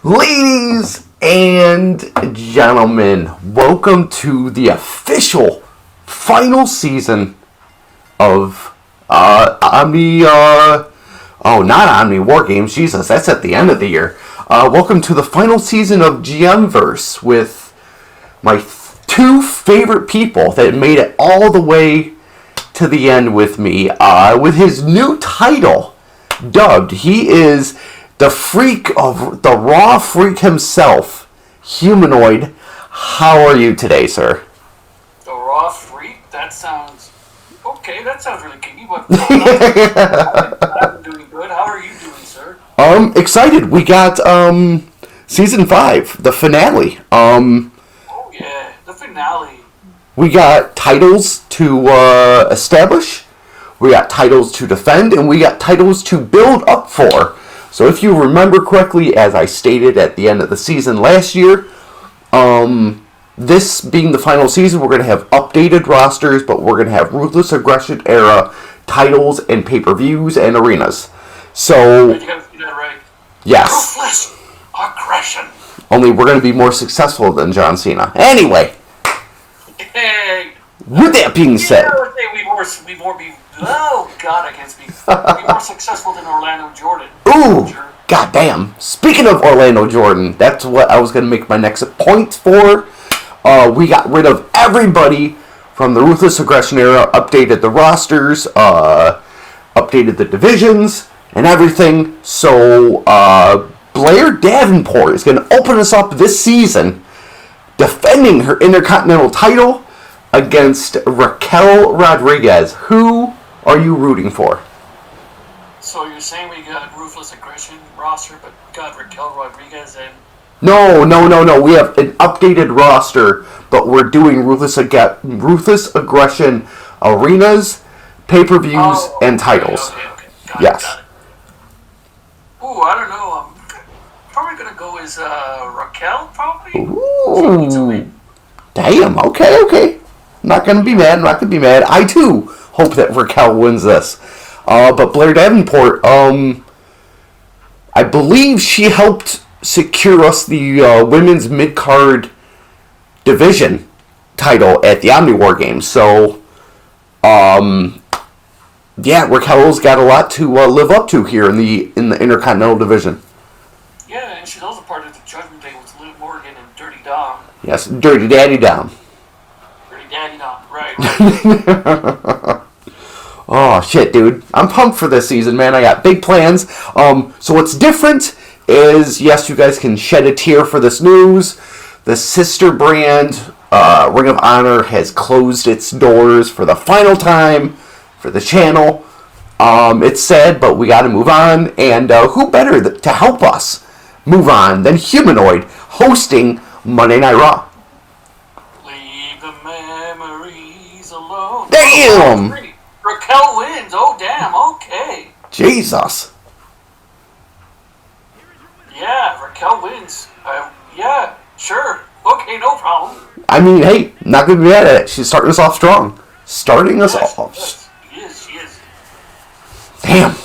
Ladies and gentlemen, welcome to the official final season of not Omni War Games, Jesus, that's at the end of the year. Welcome to the final season of GMverse with my two favorite people that made it all the way to the end with me. With his new title, dubbed, he is the freak of the raw freak himself, Humanoid. How are you today, sir? The raw freak? That sounds okay. That sounds really kinky. But I'm doing good. How are you doing, sir? Excited. We got season 5, the finale. Oh yeah, the finale. We got titles to establish. We got titles to defend, and we got titles to build up for. So if you remember correctly, as I stated at the end of the season last year, this being the final season, we're going to have updated rosters, but we're going to have Ruthless Aggression era titles and pay-per-views and arenas. So, you gotta get that right. Yes. Ruthless Aggression. Only we're going to be more successful than John Cena. Anyway. Hey. With that being said. Oh, God, I can't speak. Be more successful than Orlando Jordan. Ooh, Sure. goddamn. Speaking of Orlando Jordan, that's what I was going to make my next point for. We got rid of everybody from the Ruthless Aggression era, updated the rosters, updated the divisions, and everything. So, Blair Davenport is going to open us up this season, defending her Intercontinental title against Raquel Rodriguez. Who are you rooting for? So you're saying we got Ruthless Aggression roster, but we got Raquel Rodriguez and... No. We have an updated roster, but we're doing Ruthless Aggression arenas, pay-per-views, and titles. Okay. Yes. Got it. Ooh, I don't know. I'm probably going to go as Raquel, probably. Ooh. Damn, okay. Not gonna be mad. I too hope that Raquel wins this. But Blair Davenport, I believe she helped secure us the women's mid-card division title at the Omni War Games. So, Raquel's got a lot to live up to here in the Intercontinental division. Yeah, and she's also part of the Judgment Day with Liv Morgan and Dirty Dom. Yes, Dirty Daddy Dom. Daddy Dom, right. Oh, shit, dude. I'm pumped for this season, man. I got big plans. So what's different is, yes, you guys can shed a tear for this news. The sister brand, Ring of Honor, has closed its doors for the final time for the channel. It's sad, but we got to move on. And who better to help us move on than Humanoid hosting Monday Night Raw? Alone. Damn! Raquel wins. Oh, damn. Okay. Jesus. Yeah, Raquel wins. Yeah, sure. Okay, no problem. I mean, hey, not going to be mad at it. She's starting us off strong. Yes, She is. Damn.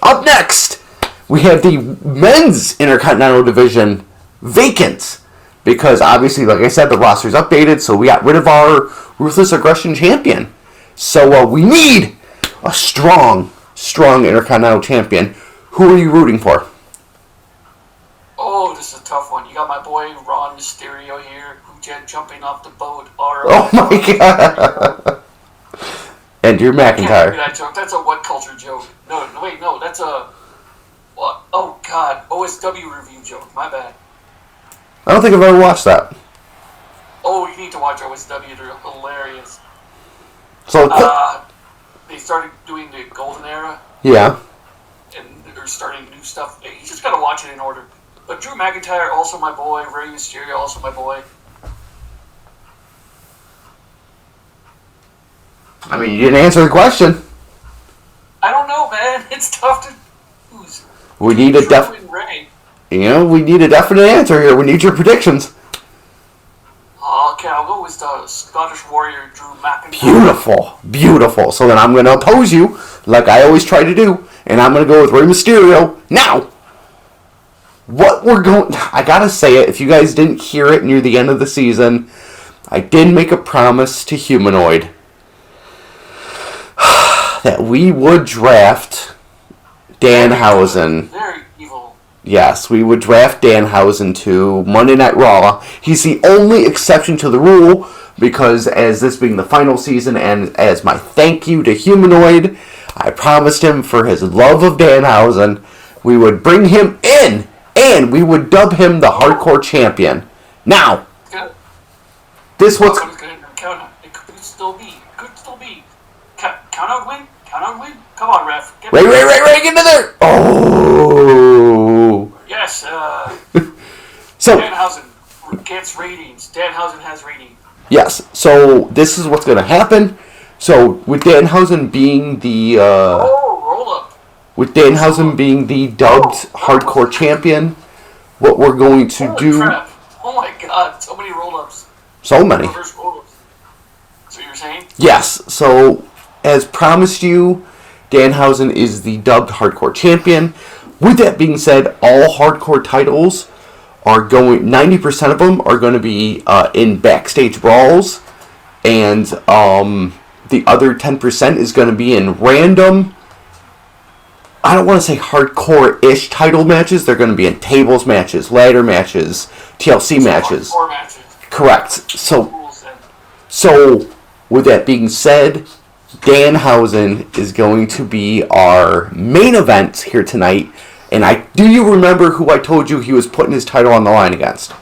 Up next, we have the men's Intercontinental division vacant. Because obviously, like I said, the roster's updated, so we got rid of our Ruthless Aggression champion. So we need a strong Intercontinental champion. Who are you rooting for? Oh, this is a tough one. You got my boy Ron Mysterio here, who jumping off the boat. Oh my God! And Drew McIntyre. I can't do that joke. That's a what culture joke? No, that's a what? Oh God, OSW review joke. My bad. I don't think I've ever watched that. Oh, you need to watch OSW. They're hilarious. So they started doing the Golden Era. Yeah. And they're starting new stuff. You just gotta watch it in order. But Drew McIntyre, also my boy. Rey Mysterio, also my boy. I mean, you didn't answer the question. I don't know, man. It's tough to choose. We need a definite answer here. We need your predictions. Okay, I'll go with the Scottish Warrior, Drew Beautiful. McIntyre. Beautiful. So then I'm going to oppose you, like I always try to do, and I'm going to go with Rey Mysterio now. I gotta say it, if you guys didn't hear it near the end of the season, I did make a promise to Humanoid that we would draft Danhausen. Very evil. Yes, we would draft Danhausen to Monday Night Raw. He's the only exception to the rule because as this being the final season and as my thank you to Humanoid, I promised him for his love of Danhausen, we would bring him in and we would dub him the Hardcore Champion. Now, this what's... It could still be. Count out win? Come on, ref. Ray, get in there! Oh! Yes, So, Danhausen gets ratings. Danhausen has ratings. Yes, so this is what's going to happen. So, with Danhausen being the... roll up. With Danhausen being the dubbed Hardcore Champion, what we're going to do... Crap. Oh my god, so many roll-ups. So many. Reverse roll-ups. So you're saying? Yes, so as promised you, Danhausen is the dubbed Hardcore Champion. With that being said, all Hardcore titles are going... 90% of them are going to be in backstage brawls. And the other 10% is going to be in random... I don't want to say hardcore-ish title matches. They're going to be in tables matches, ladder matches, TLC matches. Hardcore matches. Correct. So, with that being said, Danhausen is going to be our main event here tonight. And do you remember who I told you he was putting his title on the line against?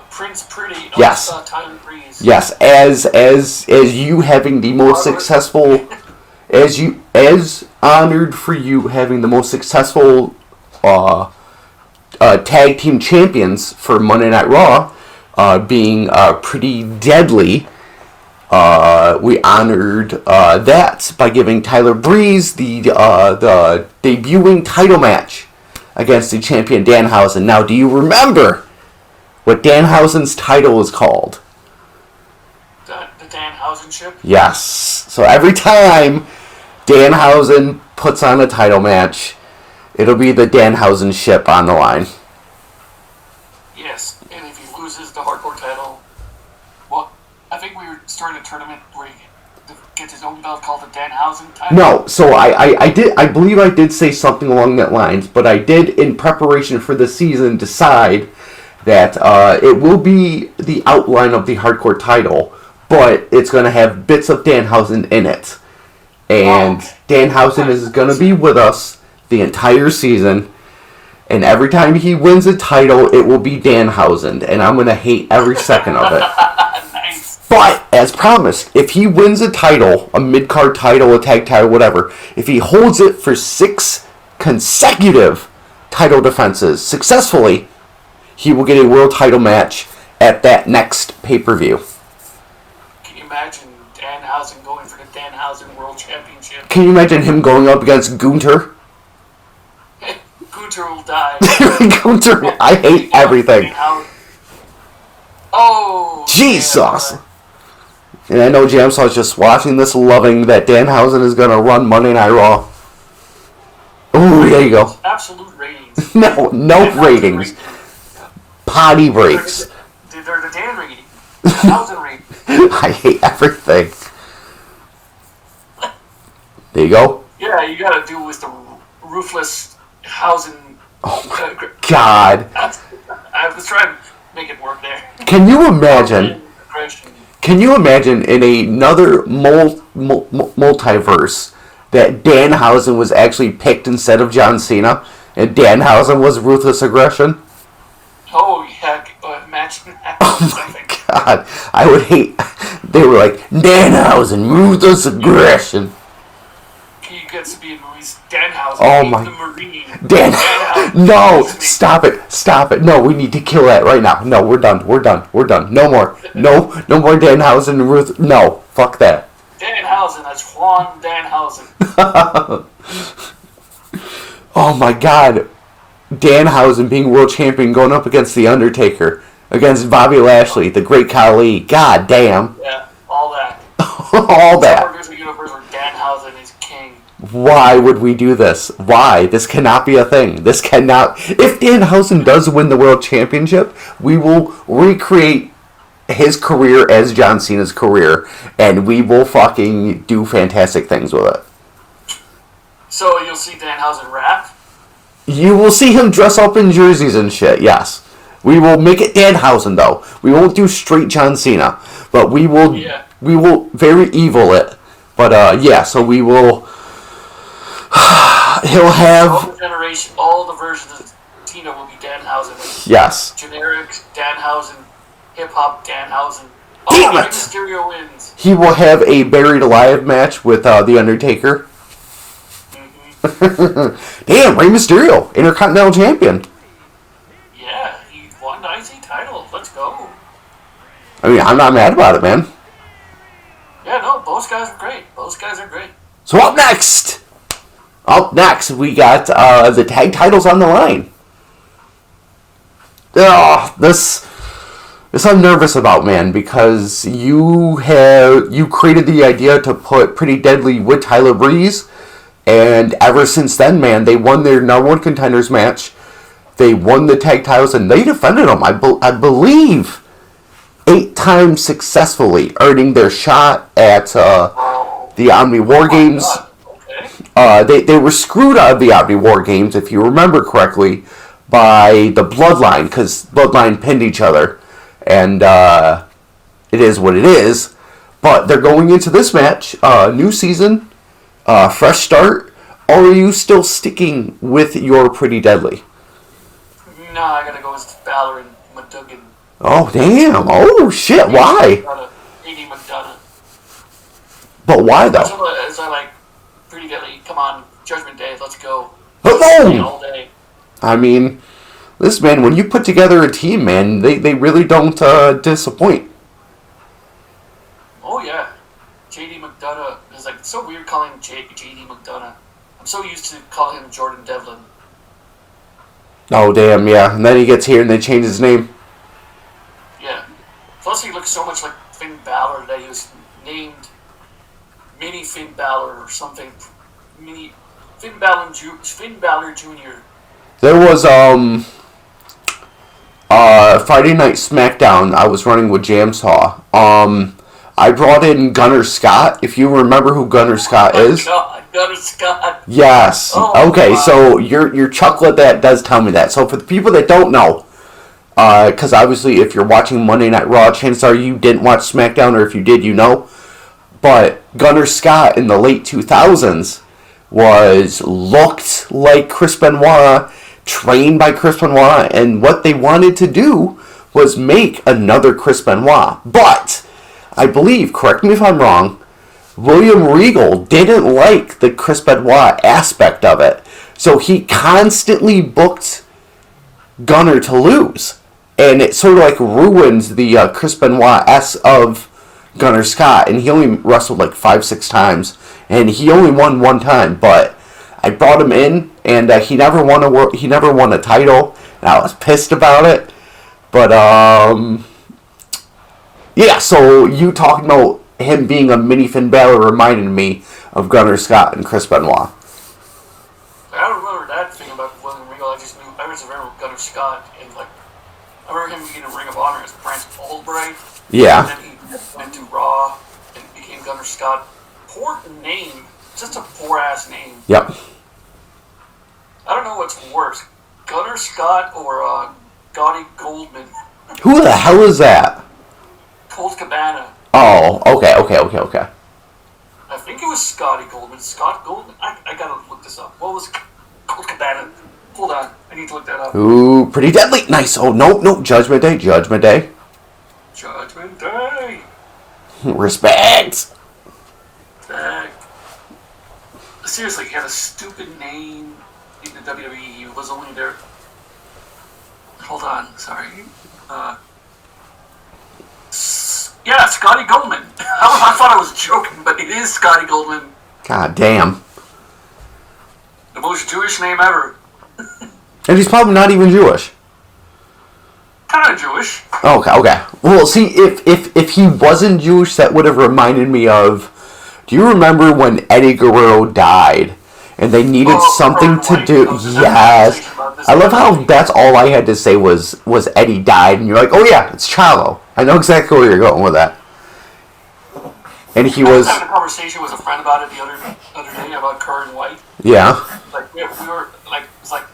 Prince Pretty. Yes. Tyler Breeze. Yes. As you having the most successful, as honored for you having the most successful tag team champions for Monday Night Raw, being Pretty Deadly. We honored that by giving Tyler Breeze the debuting title match against the champion Danhausen. Now, do you remember what Danhausen's title is called? The Danhausenship? Yes. So every time Danhausen puts on a title match, it'll be the Danhausenship on the line. Yes, and if he loses the Hardcore title, well, I think we were starting a tournament where he gets his own belt called the Danhausen title. No, so I believe I did say something along that lines, but I did, in preparation for the season, decide that it will be the outline of the Hardcore title, but it's going to have bits of Danhausen in it. And Danhausen is going to be with us the entire season, and every time he wins a title, it will be Danhausen, and I'm going to hate every second of it. Nice. But, as promised, if he wins a title, a mid-card title, a tag title, whatever, if he holds it for 6 consecutive title defenses successfully, he will get a world title match at that next pay-per-view. Can you imagine Danhausen going for the Danhausen World Championship? Can you imagine him going up against Gunter? Gunter will die. Gunter, I hate everything. Oh, Jesus! And I know Jamsaw's just watching this, loving that Danhausen is going to run Monday Night Raw. Ooh, there you go. Absolute ratings. No ratings. Potty breaks. They're the Dan rating. Danhausen rating. I hate everything. There you go. Yeah, you gotta do with the ruthless Hausen. Oh my God. I was trying to make it work there. Can you imagine? Can you imagine in another multiverse that Danhausen was actually picked instead of John Cena, and Danhausen was Ruthless Aggression? Oh yeah, imagine that. Oh my God, I would hate. They were like Danhausen, Ruthless Aggression. He gets to be in movies. Danhausen. Oh my. The Marine. Danhausen. No, stop it. No, we need to kill that right now. No, we're done. No more. No more Danhausen. Ruth. No, fuck that. Danhausen. That's Juan Danhausen. Oh my God. Danhausen being world champion going up against The Undertaker, against Bobby Lashley, the Great Khali. God damn. Yeah, all that. All that. There's a universe where Danhausen is king. Why would we do this? Why? This cannot be a thing. This cannot... If Danhausen does win the World Championship, we will recreate his career as John Cena's career, and we will fucking do fantastic things with it. So you'll see Danhausen rap? You will see him dress up in jerseys and shit, yes. We will make it Danhausen, though. We won't do straight John Cena, but we will very evil it. But, so we will... He'll have... All the versions of Cena will be Danhausen. Yes. Generic Danhausen, hip-hop Danhausen. Damn Rey it! Mysterio wins. He will have a Buried Alive match with The Undertaker. Damn, Rey Mysterio, Intercontinental Champion. Yeah, he won the IC title. Let's go. I mean, I'm not mad about it, man. Yeah, no, both guys are great. Both guys are great. So up next, we got the tag titles on the line. This I'm nervous about, man, because you created the idea to put Pretty Deadly with Tyler Breeze, and ever since then, man, they won their number one contenders match. They won the tag titles, and they defended them, I believe, 8 times successfully, earning their shot at the Omni War Games. Okay. They were screwed out of the Omni War Games, if you remember correctly, by the Bloodline, because Bloodline pinned each other. And it is what it is. But they're going into this match, new season, fresh start. Or are you still sticking with your Pretty Deadly? No, I gotta go with Balor and McDuggan. Oh, damn. Oh, shit. Why? AD McDonough. But why, though? As I like Pretty Deadly. Come on, Judgment Day, let's go. Boom! All day. I mean, listen, man, when you put together a team, man, they really don't disappoint. Oh, yeah. JD McDonough is like, it's so weird calling him JD McDonough. I'm so used to calling him Jordan Devlin. Oh, damn, yeah. And then he gets here and they change his name. Yeah. Plus, he looks so much like Finn Balor that he was named Mini Finn Balor or something. Finn Balor Jr. There was, Friday Night SmackDown, I was running with Jamsaw. I brought in Gunner Scott, if you remember who Gunner Scott is. God, Gunner Scott. Yes. Oh, okay, wow. So your chuckle at that does tell me that. So for the people that don't know, because obviously if you're watching Monday Night Raw, chances are you didn't watch SmackDown, or if you did, you know. But Gunner Scott in the late 2000s looked like Chris Benoit, trained by Chris Benoit, and what they wanted to do was make another Chris Benoit. But I believe, correct me if I'm wrong, William Regal didn't like the Chris Benoit aspect of it, so he constantly booked Gunner to lose, and it sort of like ruins the Chris Benoit-esque of Gunner Scott, and he only wrestled like 5-6 times, and he only won one time. But I brought him in, and he never won a title, and I was pissed about it. But yeah. So you talking about him being a mini Finn Balor reminded me of Gunner Scott and Chris Benoit. I don't remember that thing about William Regal. I just remember Gunner Scott, and like I remember him being in Ring of Honor as Prince Albright. Yeah. And then he went to Raw and became Gunner Scott. Poor name. Just a poor-ass name. Yep. I don't know what's worse. Gunner Scott or Gotti Goldman. Who the hell is that? Colt Cabana. Oh, okay. I think it was Scotty Goldman. Scott Goldman? I gotta look this up. What was Colt Cabana? Hold on. I need to look that up. Ooh, Pretty Deadly. Nice. Oh, no. Judgment Day. Judgment Day. Respect. Seriously, he had a stupid name in the WWE. He was only there. Hold on, sorry. Yeah, Scotty Goldman. I thought I was joking, but it is Scotty Goldman. God damn. The most Jewish name ever. And he's probably not even Jewish. Kind of Jewish. Okay. Well, see, if he wasn't Jewish, that would have reminded me of Do you remember when Eddie Guerrero died and they needed something to do? Yes. I love how that's all I had to say was Eddie died, and you're like, oh yeah, it's Chavo. I know exactly where you're going with that. And he was having a conversation with a friend about it the other day about Kerr and White. Yeah. Like we were like, it's like,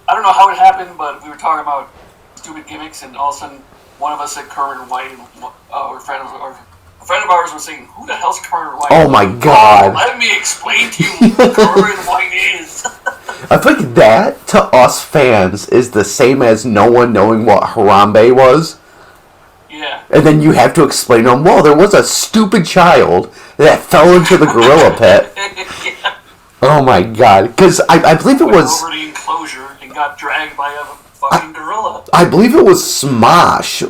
I don't know how it happened, but we were talking about stupid gimmicks, and all of a sudden one of us said Kerr and White, and a friend of ours was saying, "Who the hell's Kerr and White?" Oh my god! Let me explain to you who Kerr and White is. I think that to us fans is the same as no one knowing what Harambe was. Yeah. And then you have to explain to them, well, there was a stupid child that fell into the gorilla pit. Yeah. Oh my god. Because I believe it was... over the enclosure and got dragged by a fucking gorilla. I believe it was Smosh.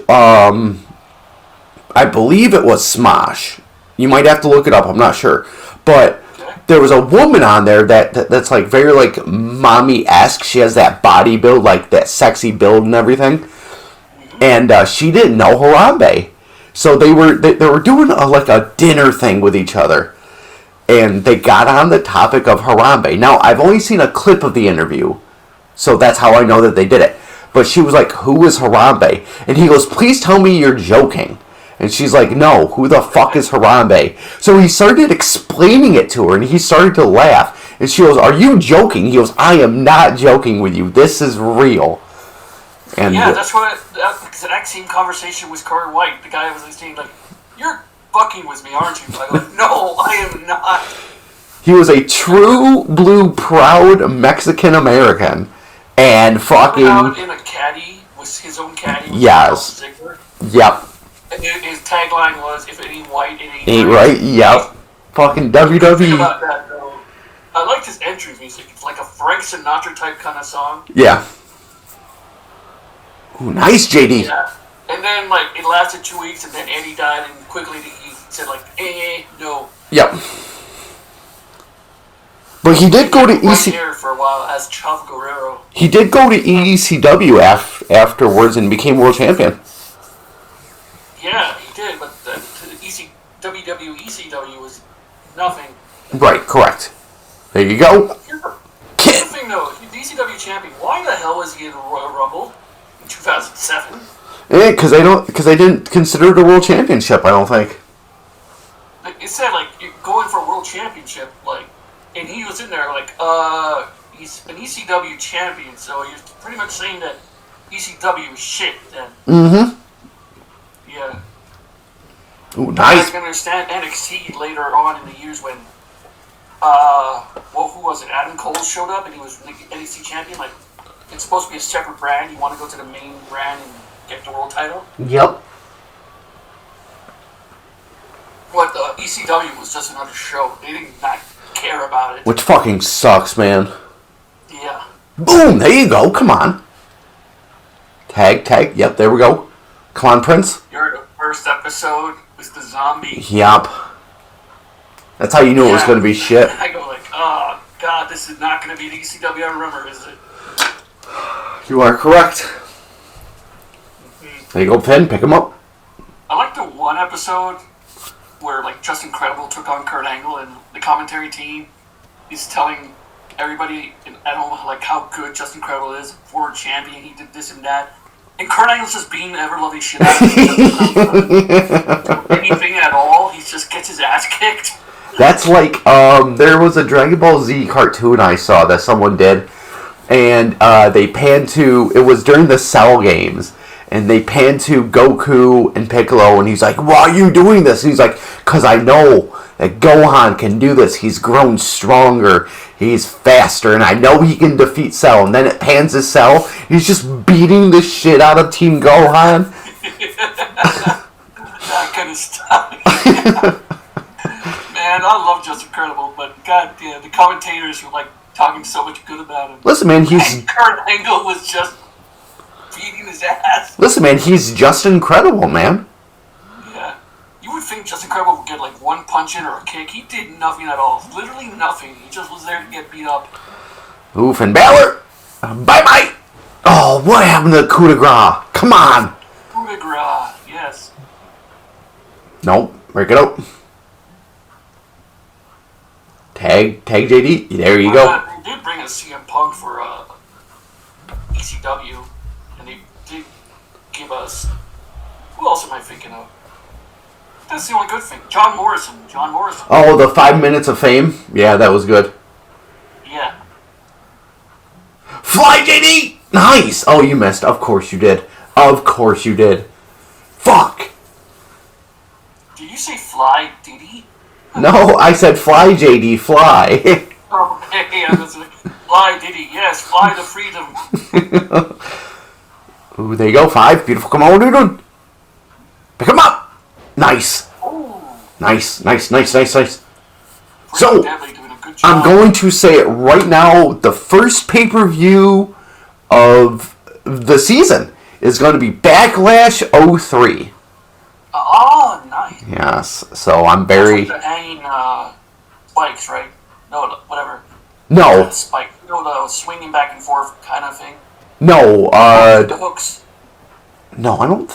I believe it was Smosh. You might have to look it up, I'm not sure. But there was a woman on there that's like very like mommy-esque. She has that body build, like that sexy build and everything. And she didn't know Harambe. So they were doing like a dinner thing with each other. And they got on the topic of Harambe. Now, I've only seen a clip of the interview. So that's how I know that they did it. But she was like, who is Harambe? And he goes, please tell me you're joking. And she's like, no, who the fuck is Harambe? So he started explaining it to her, and he started to laugh. And she goes, are you joking? He goes, I am not joking with you. This is real. And yeah, that's what that exact same conversation with Kerr White. The guy was saying, like, you're fucking with me, aren't you? I go, no, I am not. He was a true blue, proud Mexican American. And fucking... out in a caddy, was his own caddy. Yes. Yep. And his tagline was, if it ain't white, it ain't right. Yep. Fucking WWE. About that, though, I liked his entrance music. It's like a Frank Sinatra type kind of song. Yeah. Ooh, nice, JD. Yeah. And then, like, it lasted 2 weeks, and then Eddie died, and quickly he said, like, no. Yep. But he did go to ECW for a while as Chavo Guerrero. He did go to ECW afterwards and became world champion. Yeah, he did, but the WWE ECW was nothing. Right, correct. There you go. Here's the thing, though. The ECW champion, why the hell was he in the Royal Rumble in 2007? Yeah, because they didn't consider it a world championship, I don't think. Like, it said, like, you're going for a world championship, like, and he was in there, like, he's an ECW champion, so you're pretty much saying that ECW is shit, then. Mm-hmm. Yeah. Ooh, nice. I can understand NXT later on in the years when, who was it? Adam Cole showed up and he was NXT champion. Like, it's supposed to be a separate brand. You want to go to the main brand and get the world title. Yep. But ECW was just another show. They did not care about it. Which fucking sucks, man. Yeah. Boom! There you go. Come on. Tag. Yep, there we go. Come on, Prince. You're the first episode with the zombie. Yep. That's how you knew it was going to be shit. I go like, oh, God, this is not going to be the ECW I remember, is it? You are correct. Mm-hmm. There you go, Finn. Pick him up. I like the one episode where, like, Justin Credible took on Kurt Angle and the commentary team is telling everybody at home, like, how good Justin Credible is. Former champion, he did this and that. And Kurt Angle's just being the ever-loving shit out of him. Anything at all, he just gets his ass kicked. That's like, there was a Dragon Ball Z cartoon I saw that someone did, and they panned to, it was during the Cell games, and they panned to Goku and Piccolo, and he's like, why are you doing this? And he's like, because I know that Gohan can do this. He's grown stronger. He's faster, and I know he can defeat Cell. And then it pans to Cell. He's just beating the shit out of Team Gohan. That kind of stuff. Man, I love Justin Credible, but goddamn, the commentators were like talking so much good about him. Listen, man, and Kurt Angle was just beating his ass. Listen, man, he's just incredible, man. Yeah. You would think Justin Credible would get like one punch in or a kick. He did nothing at all. Literally nothing. He just was there to get beat up. Ooh, Finn Balor. Bye-bye. Oh, what happened to the coup de grace? Come on. Coup de grace, yes. Nope. Break it up. Tag JD. There you go. They did bring a CM Punk for ECW, and they did give us. Who else am I thinking of? That's the only good thing. John Morrison. Oh, the 5 minutes of fame. Yeah, that was good. Yeah. Fly JD. Nice. Oh, you missed. Of course you did. Fuck. Did you say Fly Diddy? No, I said fly JD. Fly. Okay, I was like, Fly Diddy. Yes, fly to freedom. Ooh, there you go. 5. Beautiful. Come on, what are you doing? Pick him up. Nice. Ooh. Nice. Pretty So, Deadly doing a good job. I'm going to say it right now. The first pay-per-view of the season is going to be Backlash 03. Oh, nice. Yes. So I'm very... That's like the hanging spikes, right? No, whatever. No. That spike. You know, the swinging back and forth kind of thing. No. The hooks. No, I don't...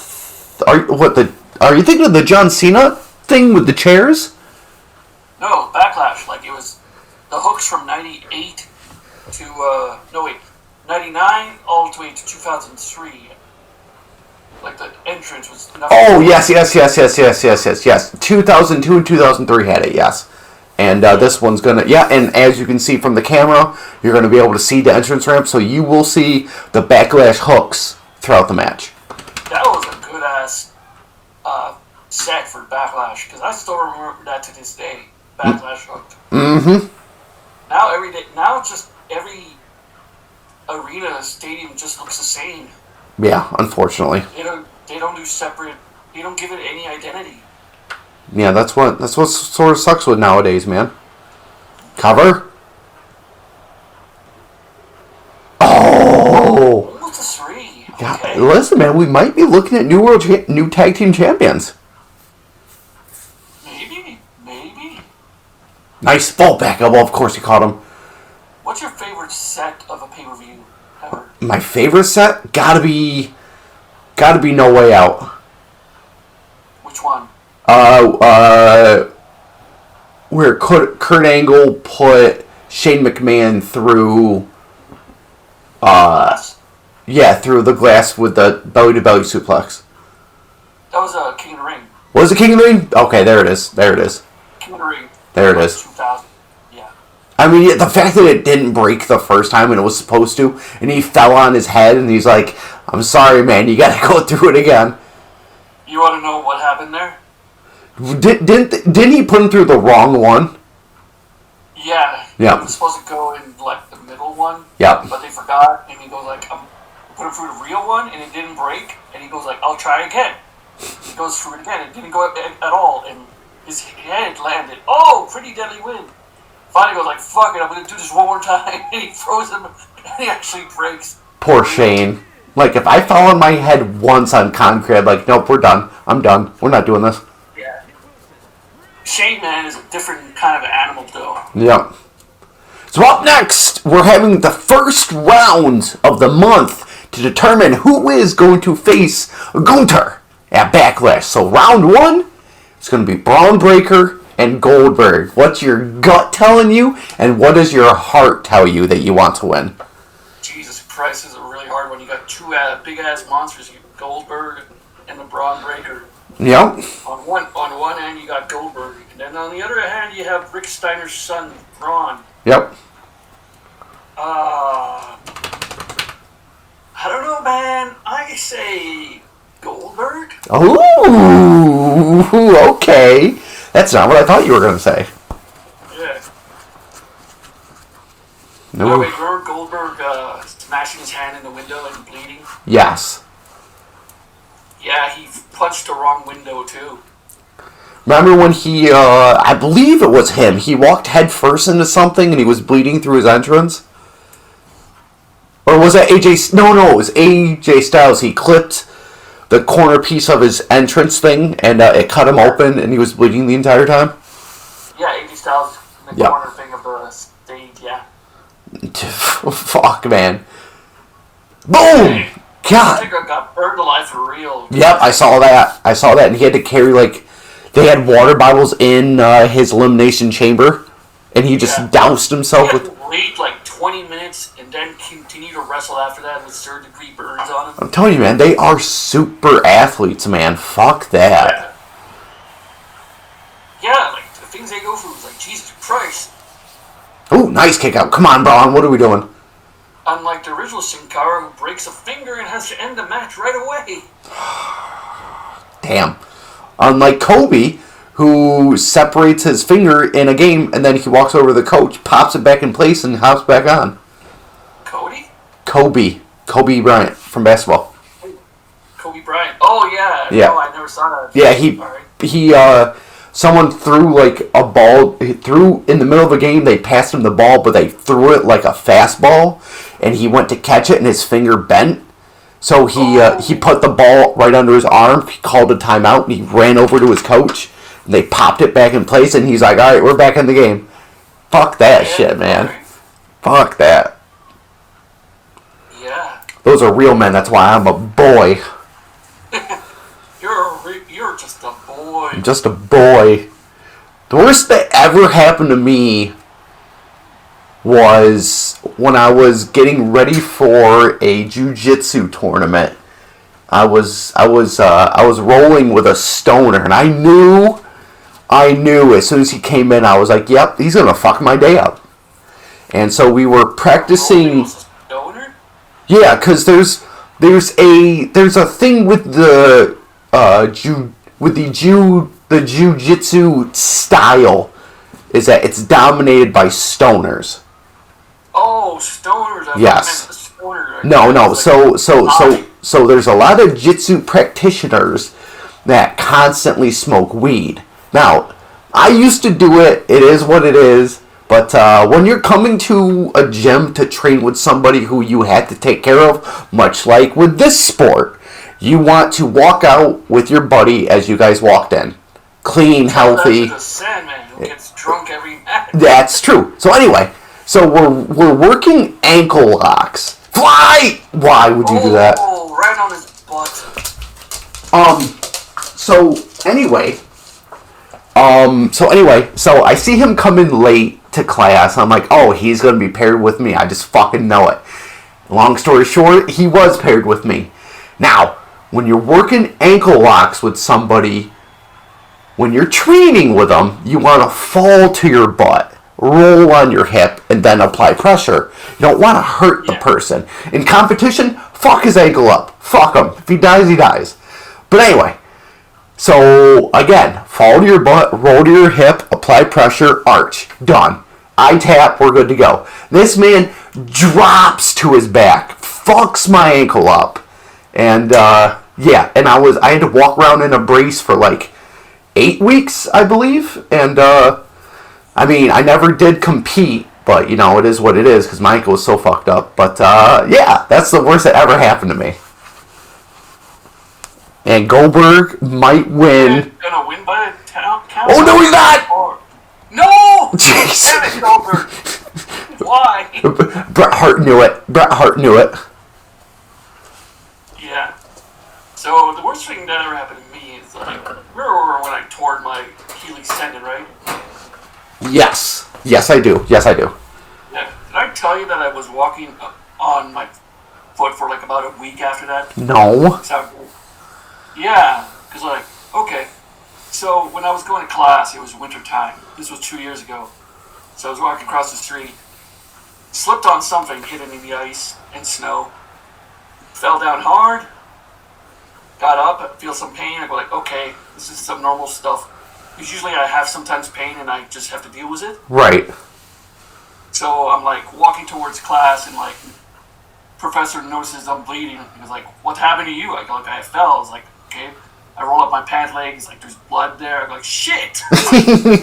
Are you thinking of the John Cena thing with the chairs? No, Backlash. Like, it was the hooks from 98 to, 99 all the way to 2003. Like, the entrance was... Oh, yes. 2002 and 2003 had it, yes. And this one's going to... Yeah, and as you can see from the camera, you're going to be able to see the entrance ramp, so you will see the Backlash hooks throughout the match. That was a good-ass set for Backlash, because I still remember that to this day. Backlash hooked. Mm-hmm. Now just every arena, stadium just looks the same. Yeah, unfortunately. They don't do separate... They don't give it any identity. Yeah, that's what sort of sucks with nowadays, man. Cover. Oh! Almost a 3. Yeah, Okay. listen, man, we might be looking at new tag team champions. Maybe. Nice fall back. Oh, well, of course you caught him. What's your favorite set of a pay-per-view ever? My favorite set gotta be No Way Out. Which one? Where Kurt Angle put Shane McMahon through, Glass? yeah, through the glass with the belly-to-belly suplex. That was King of the Ring. Was it King of the Ring? Okay, there it is. King of the Ring. There it is. 2000. Yeah. I mean, the fact that it didn't break the first time when it was supposed to, and he fell on his head, and he's like, "I'm sorry, man, you gotta go through it again." You want to know what happened there? Didn't he put him through the wrong one? Yeah. Yeah. He was supposed to go in, like, the middle one. Yeah. But they forgot, and he goes, like, put him through the real one, and it didn't break, and he goes, like, I'll try again. He goes through it again. It didn't go at all, and his head landed. Oh, pretty deadly win. Finally goes, like, fuck it, I'm going to do this one more time. And he throws him, and he actually breaks. Poor Shane. Like, if I fell on my head once on concrete, I'd be like, nope, we're done. I'm done. We're not doing this. Yeah. Shane, man, is a different kind of animal, though. Yep. So up next, we're having the first round of the month to determine who is going to face Gunther at Backlash. So round 1, it's going to be Braun Breaker and Goldberg. What's your gut telling you, and what does your heart tell you that you want to win? Jesus Christ, this is a really hard one. You got two big-ass monsters, you got Goldberg and the Braun Breaker. Yep. On one hand, you got Goldberg, and then on the other hand, you have Rick Steiner's son, Braun. Yep. I don't know, man. I say Goldberg. Ooh, okay. That's not what I thought you were going to say. Yeah. No. Oh, wait, remember Goldberg smashing his hand in the window and bleeding? Yes. Yeah, he punched the wrong window, too. Remember when he, I believe it was him, he walked head first into something and he was bleeding through his entrance? Or was that AJ? No, it was AJ Styles. He clipped the corner piece of his entrance thing and it cut him open and he was bleeding the entire time? Yeah, AJ Styles in the corner thing of the stage, yeah. Fuck, man. Boom! God. I got burned alive for real. Yep, I saw that. And he had to carry, like, they had water bottles in his elimination chamber. and he just doused himself He with. had to wait like 20 minutes and then continue to wrestle after that with third-degree burns on him. I'm telling you, man, they are super athletes, man. Fuck that. Yeah, like the things they go through is like Jesus Christ. Oh, nice kick out. Come on, Braun. What are we doing? Unlike the original Sin Cara, who breaks a finger and has to end the match right away. Damn. Unlike Kobe, who separates his finger in a game and then he walks over to the coach, pops it back in place, and hops back on. Cody? Kobe Bryant from basketball. Kobe Bryant. Oh, yeah. Yeah. No, I never saw that. Yeah, Right. someone threw like a ball, threw in the middle of a game, they passed him the ball, but they threw it like a fastball, and he went to catch it and his finger bent. So he put the ball right under his arm, he called a timeout, and he ran over to his coach, and they popped it back in place, and he's like, alright, we're back in the game. Fuck that shit, man. Right. Fuck that. Yeah. Those are real men, that's why I'm a boy. You're just a boy. I'm just a boy. The worst that ever happened to me was when I was getting ready for a jiu-jitsu tournament. I was rolling with a stoner, and I knew as soon as he came in, I was like, yep, he's gonna fuck my day up. And so we were practicing. Stoner? Yeah, because there's a thing with the jiu-jitsu style, is that it's dominated by stoners. Oh, stoners. Yes. Stoner. No. So there's a lot of jitsu practitioners that constantly smoke weed. Now, I used to do it. It is what it is. But when you're coming to a gym to train with somebody who you had to take care of, much like with this sport, you want to walk out with your buddy as you guys walked in. Clean, healthy. That's the Sandman who gets drunk every match. That's true. So anyway, we're working ankle locks. Fly! Why would you do that? Oh, right on his butt. So I see him come in late to class. I'm like, oh, he's going to be paired with me. I just fucking know it. Long story short, he was paired with me. Now, when you're working ankle locks with somebody, when you're training with them, you want to fall to your butt, roll on your hip, and then apply pressure. You don't want to hurt the person. In competition, fuck his ankle up. Fuck him. If he dies, he dies. But anyway, so again, fall to your butt, roll to your hip, apply pressure, arch. Done. I tap, we're good to go. This man drops to his back, fucks my ankle up. And and I had to walk around in a brace for like 8 weeks, I believe. And I never did compete, but it is what it is because my ankle was so fucked up. But that's the worst that ever happened to me. And Goldberg might win. He's gonna win by a count. Oh no, he's not! No! Jeez. Damn it, Goldberg! Why? Bret Hart knew it. Yeah. So the worst thing that ever happened to me is like, remember when I tore my Achilles tendon, right? Yes, I do. Yeah. Did I tell you that I was walking on my foot for like about a week after that? No. Yeah, because okay. So when I was going to class, it was winter time. This was 2 years ago. So I was walking across the street, slipped on something hidden in the ice and snow, fell down hard, got up, feel some pain. I go like, okay, this is some normal stuff. Because usually I have sometimes pain and I just have to deal with it. Right. So I'm like walking towards class and like, professor notices I'm bleeding. He was like, what happened to you? I go like, I fell. I was like, okay. I roll up my pant legs, like there's blood there. I go like, shit.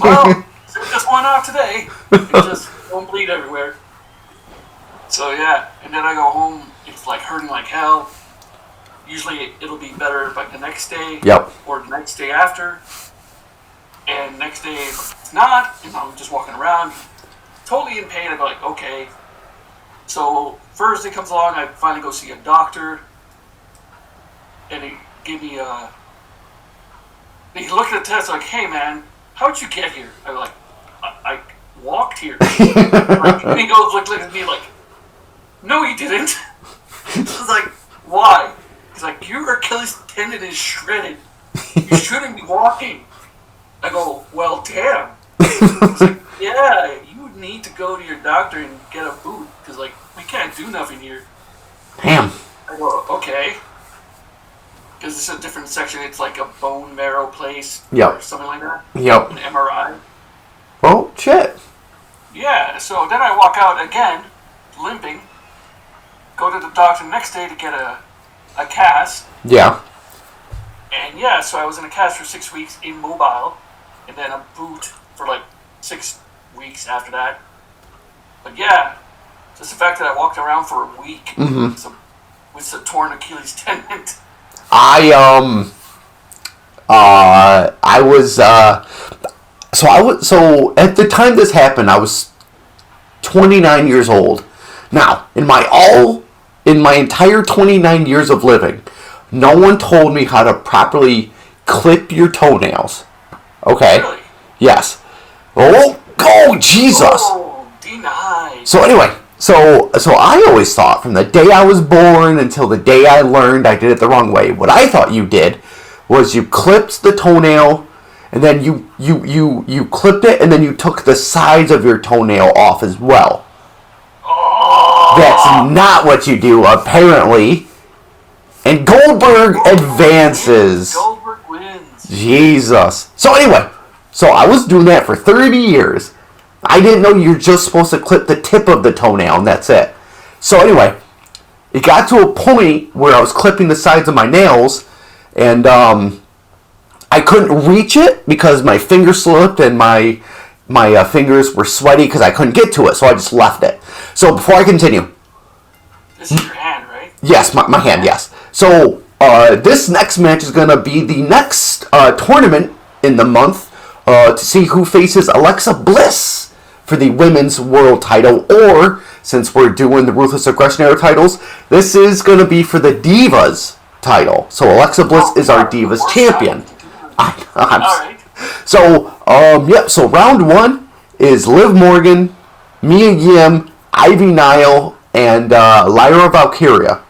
Well, just one off today. It just don't bleed everywhere. So yeah, and then I go home. It's like hurting like hell. Usually it'll be better like the next day. Yep. Or the next day after. And next day it's not, and I'm just walking around, totally in pain. I go like, okay. So Thursday comes along, I finally go see a doctor, and he gave me he looked at the test like, hey man, how'd you get here? I go like, I walked here. And he goes, look at me like, no, you didn't. I was like, why? He's like, your Achilles tendon is shredded. You shouldn't be walking. I go, well, damn. He's like, yeah, you need to go to your doctor and get a boot, because, like, we can't do nothing here. Damn. I go, okay. Because it's a different section. It's like a bone marrow place. Yep. Or something like that. Yep. An MRI. Oh, shit. Yeah, so then I walk out again, limping. Go to the doctor the next day to get a cast. Yeah. And yeah, so I was in a cast for 6 weeks, immobile. And then a boot for like 6 weeks after that. But yeah, just the fact that I walked around for a week with a torn Achilles tendon. So at the time this happened, I was 29 years old. Now, in my entire 29 years of living, no one told me how to properly clip your toenails. Okay? Really? Yes. Oh, Jesus! Oh, denied. So anyway, so I always thought from the day I was born until the day I learned I did it the wrong way. What I thought you did was you clipped the toenail, and then you clipped it, and then you took the sides of your toenail off as well. Oh. That's not what you do, apparently. And Goldberg advances. Goldberg wins. Jesus. So anyway, so I was doing that for 30 years. I didn't know you're just supposed to clip the tip of the toenail, and that's it. So anyway, it got to a point where I was clipping the sides of my nails, and I couldn't reach it because my finger slipped and my fingers were sweaty because I couldn't get to it, so I just left it. So before I continue... This is your hand, right? Yes, my hand, yes. So this next match is going to be the next tournament in the month to see who faces Alexa Bliss for the women's world title, or since we're doing the Ruthless Aggression Era titles, this is going to be for the Divas title. So Alexa Bliss is our Divas champion. Alright. So, so round one is Liv Morgan, Mia Yim, Ivy Nile, and Lyra Valkyria.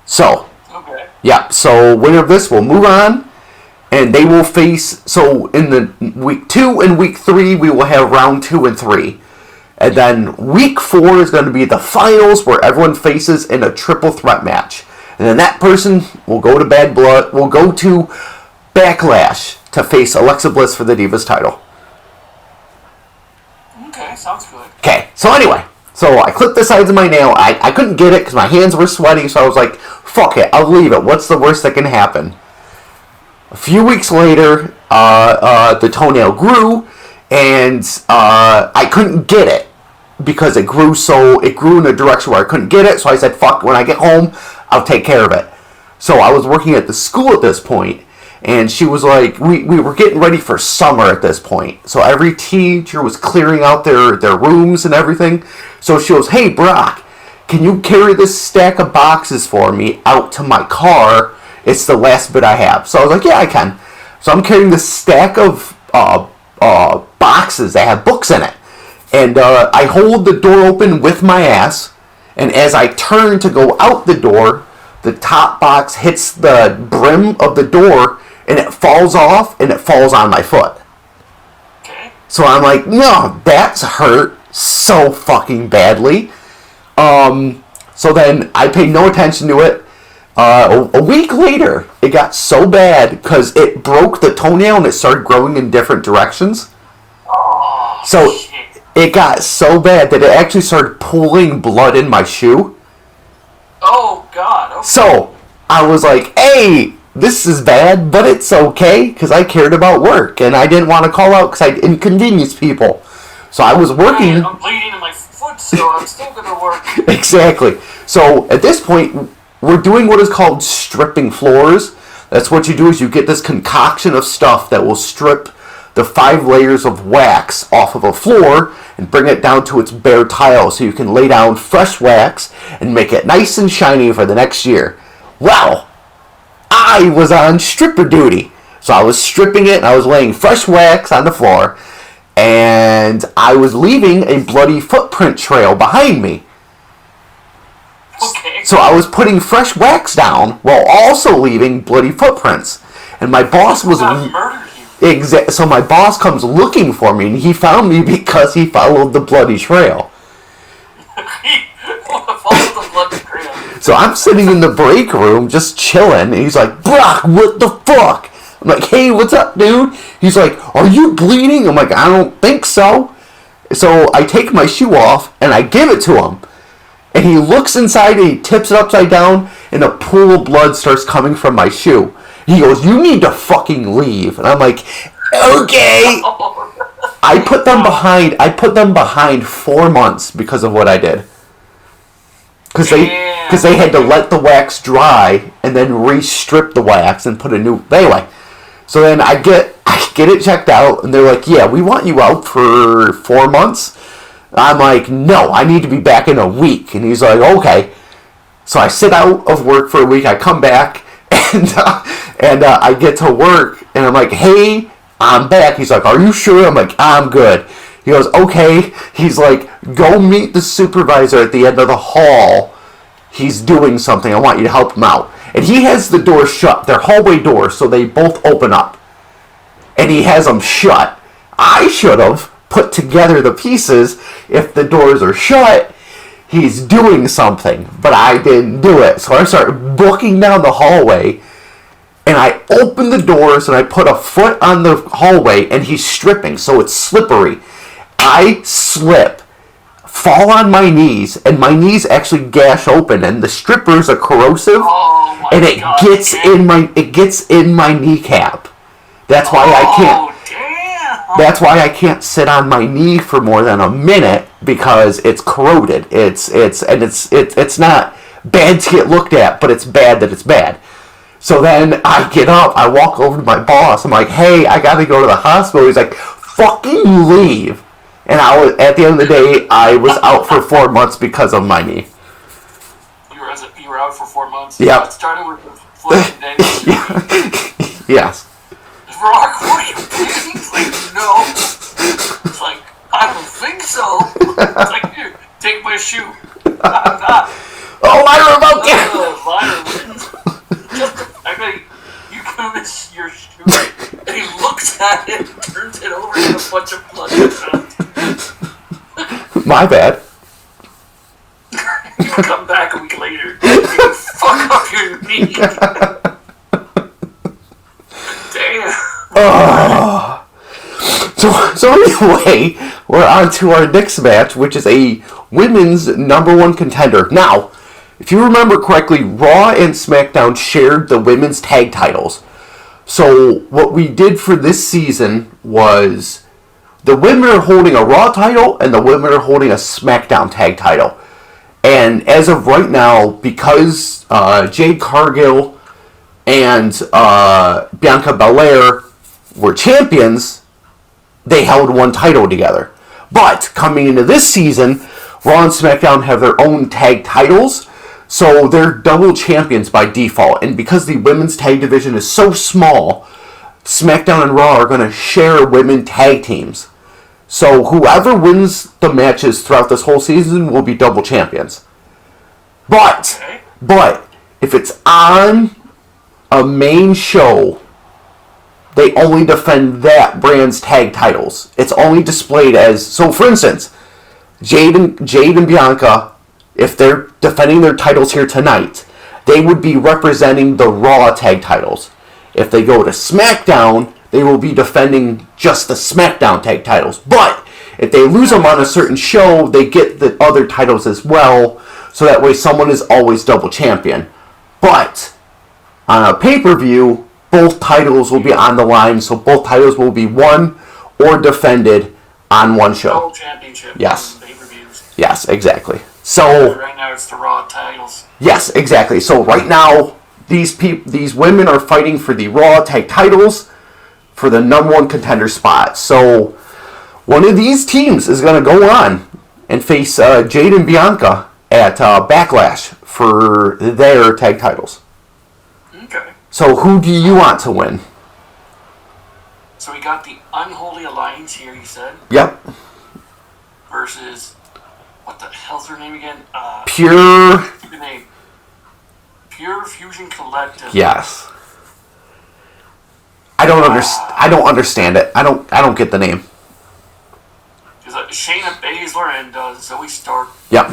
So, Okay. yeah, so winner of this will move on, and they will face, so in the week 2 and week 3, we will have round 2 and 3. And then week 4 is going to be the finals where everyone faces in a triple threat match. And then that person will go to Bad Blood, will go to Backlash to face Alexa Bliss for the Divas title. Okay, sounds good. Okay, so anyway, so I clipped the sides of my nail. I couldn't get it because my hands were sweaty, so I was like, fuck it, I'll leave it. What's the worst that can happen? A few weeks later, the toenail grew, and I couldn't get it because it grew in a direction where I couldn't get it, so I said, fuck, when I get home, I'll take care of it. So I was working at the school at this point, and she was like, we were getting ready for summer at this point. So every teacher was clearing out their rooms and everything. So she goes, hey, Brock, can you carry this stack of boxes for me out to my car? It's the last bit I have. So I was like, yeah, I can. So I'm carrying this stack of boxes that have books in it. And I hold the door open with my ass. And as I turn to go out the door, the top box hits the brim of the door, and it falls off, and it falls on my foot. Okay. So I'm like, no, that's hurt so fucking badly. So then I paid no attention to it. A week later, it got so bad because it broke the toenail and it started growing in different directions. Oh, So shit. it got so bad that it actually started pooling blood in my shoe. Oh, God. Okay. So I was like, hey, this is bad, but it's okay because I cared about work and I didn't want to call out because I inconvenienced people. So I was working. I'm bleeding in my foot, so I'm still going to work. Exactly. So at this point, we're doing what is called stripping floors. That's what you do is you get this concoction of stuff that will strip the 5 layers of wax off of a floor and bring it down to its bare tile so you can lay down fresh wax and make it nice and shiny for the next year. Well, I was on stripper duty. So I was stripping it and I was laying fresh wax on the floor. and I was leaving a bloody footprint trail behind me. Okay. So I was putting fresh wax down while also leaving bloody footprints. And my boss was... murdered you. So my boss comes looking for me, and he found me because he followed the bloody trail. Followed the bloody trail. So I'm sitting in the break room just chilling, and he's like, Brock, what the fuck? I'm like, hey, what's up, dude? He's like, are you bleeding? I'm like, I don't think so. So I take my shoe off, and I give it to him. And he looks inside, and he tips it upside down, and a pool of blood starts coming from my shoe. He goes, you need to fucking leave. And I'm like, okay. I put them behind 4 months because of what I did. Because they had to let the wax dry and then re-strip the wax and put a new... Anyway, so then I get it checked out, and they're like, yeah, we want you out for 4 months. I'm like, no, I need to be back in a week. And he's like, okay. So I sit out of work for a week. I come back, and I get to work, and I'm like, hey, I'm back. He's like, are you sure? I'm like, I'm good. He goes, okay. He's like, go meet the supervisor at the end of the hall. He's doing something. I want you to help him out. And he has the door shut, their hallway door, so they both open up. And he has them shut. I should have put together the pieces. If the doors are shut, he's doing something. But I didn't do it. So I started booking down the hallway. And I open the doors, and I put a foot on the hallway, and he's stripping, so it's slippery. I slip, fall on my knees, and my knees actually gash open, and the strippers are corrosive, and it gets in my kneecap. That's why I can't. Damn. That's why I can't sit on my knee for more than a minute, because it's corroded. It's not bad to get looked at, but it's bad that it's bad. So then I get up, I walk over to my boss. I'm like, hey, I gotta go to the hospital. He's like, fucking leave. And at the end of the day, I was out for 4 months because of my knee. You were out for 4 months? Yep. It started with the flipping day. Yes. Brock, were you bleeding? It's like, no. It's like, I don't think so. It's like, here, take my shoe. I'm not. Oh, my remote! You give him your shoe, and he looks at it, turns it over, and a bunch of blood comes out. My bad. You come back a week later, and you fuck up your knee. Damn. So anyway, we're on to our next match, which is a women's #1 contender. Now, if you remember correctly, Raw and SmackDown shared the women's tag titles. So what we did for this season was the women are holding a Raw title and the women are holding a SmackDown tag title. And as of right now, because Jade Cargill and Bianca Belair were champions, they held one title together. But coming into this season, Raw and SmackDown have their own tag titles, so they're double champions by default. And because the women's tag division is so small, SmackDown and Raw are going to share women tag teams. So whoever wins the matches throughout this whole season will be double champions. But if it's on a main show, they only defend that brand's tag titles. It's only displayed as... So, for instance, Jade and Bianca, if they're defending their titles here tonight, they would be representing the Raw tag titles. If they go to SmackDown, they will be defending just the SmackDown tag titles. But if they lose them on a certain show, they get the other titles as well, so that way someone is always double champion. But on a pay-per-view, both titles will be on the line, so both titles will be won or defended on one show. Double championship. Yes. Pay-per-views. Yes, exactly. So right now it's the Raw titles. Yes, exactly. So right now, these women are fighting for the Raw tag titles for the #1 contender spot. So one of these teams is going to go on and face Jade and Bianca at Backlash for their tag titles. Okay. So who do you want to win? So we got the Unholy Alliance here, you said? Yep. Versus, what the hell's her name again? Pure. The name. Pure Fusion Collective. Yes. I don't understand it. I don't get the name. There's Shayna Baszler and Zoe Stark. Yep.